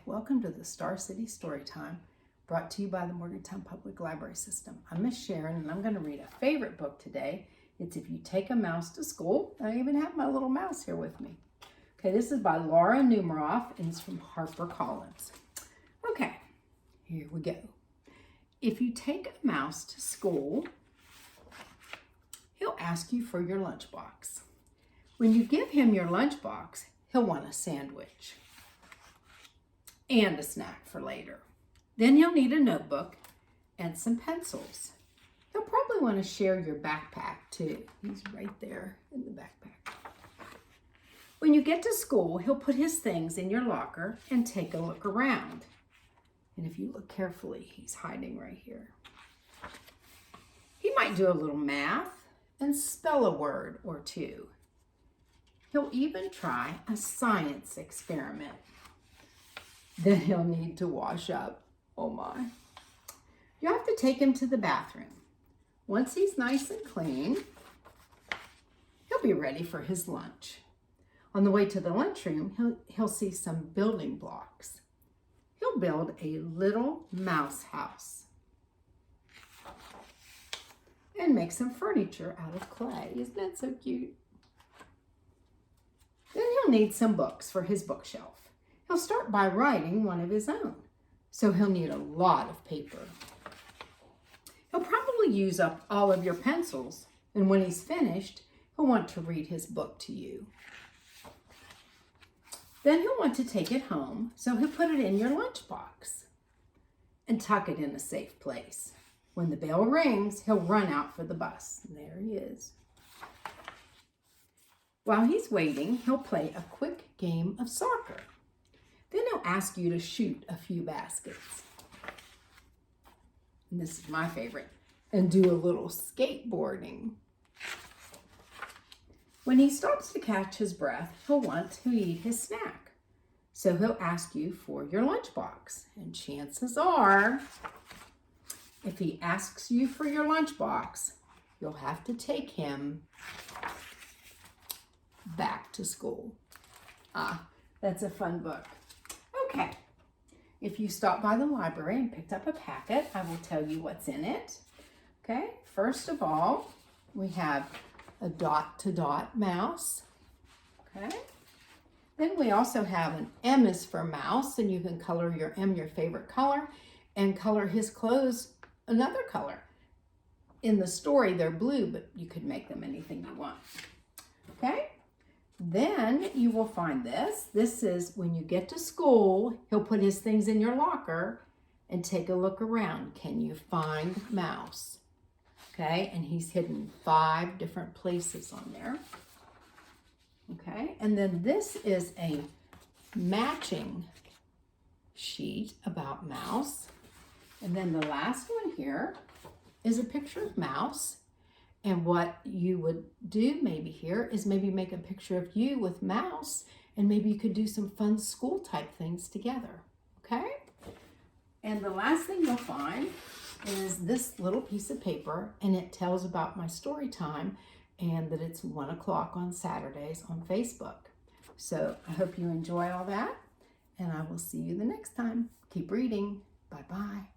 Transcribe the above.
welcome to the Star City Storytime, brought to you by the Morgantown Public Library System. I'm Miss Sharon, and I'm going to read a favorite book today. It's If You Take a Mouse to School. I even have my little mouse here with me. Okay, this is by Laura Numeroff, and it's from HarperCollins. Okay, here we go. If you take a mouse to school, he'll ask you for your lunchbox. When you give him your lunchbox, he'll want a sandwich and a snack for later. Then you'll need a notebook and some pencils. He'll probably want to share your backpack too. He's right there in the backpack. When you get to school, he'll put his things in your locker and take a look around. And if you look carefully, he's hiding right here. He might do a little math and spell a word or two. He'll even try a science experiment. Then he'll need to wash up. Oh my. You have to take him to the bathroom. Once he's nice and clean, he'll be ready for his lunch. On the way to the lunchroom, he'll see some building blocks. He'll build a little mouse house and make some furniture out of clay. Isn't that so cute? Then he'll need some books for his bookshelf. He'll start by writing one of his own, so he'll need a lot of paper. He'll probably use up all of your pencils, and when he's finished, he'll want to read his book to you. Then he'll want to take it home, so he'll put it in your lunchbox and tuck it in a safe place. When the bell rings, he'll run out for the bus. And there he is. While he's waiting, he'll play a quick game of soccer. Then he'll ask you to shoot a few baskets. And this is my favorite. And do a little skateboarding. When he stops to catch his breath, he'll want to eat his snack. So he'll ask you for your lunchbox. And chances are, if he asks you for your lunchbox, you'll have to take him back to school. That's a fun book. Okay, if you stop by the library and picked up a packet, I will tell you what's in it. Okay, first of all, we have a dot-to-dot mouse. Okay, then we also have an M is for mouse, and you can color your M your favorite color and color his clothes another color. In the story, they're blue, but you could make them anything you want. Okay? Then you will find this. This is when you get to school, he'll put his things in your locker and take a look around. Can you find mouse? Okay, and he's hidden 5 different places on there. Okay, and then this is a matching sheet about mouse. And then the last one here is a picture of mouse. And what you would do maybe here is maybe make a picture of you with mouse, and maybe you could do some fun school type things together, okay? And the last thing you'll find is this little piece of paper, and it tells about my story time and that it's 1 o'clock on Saturdays on Facebook. So I hope you enjoy all that, and I will see you the next time. Keep reading. Bye-bye.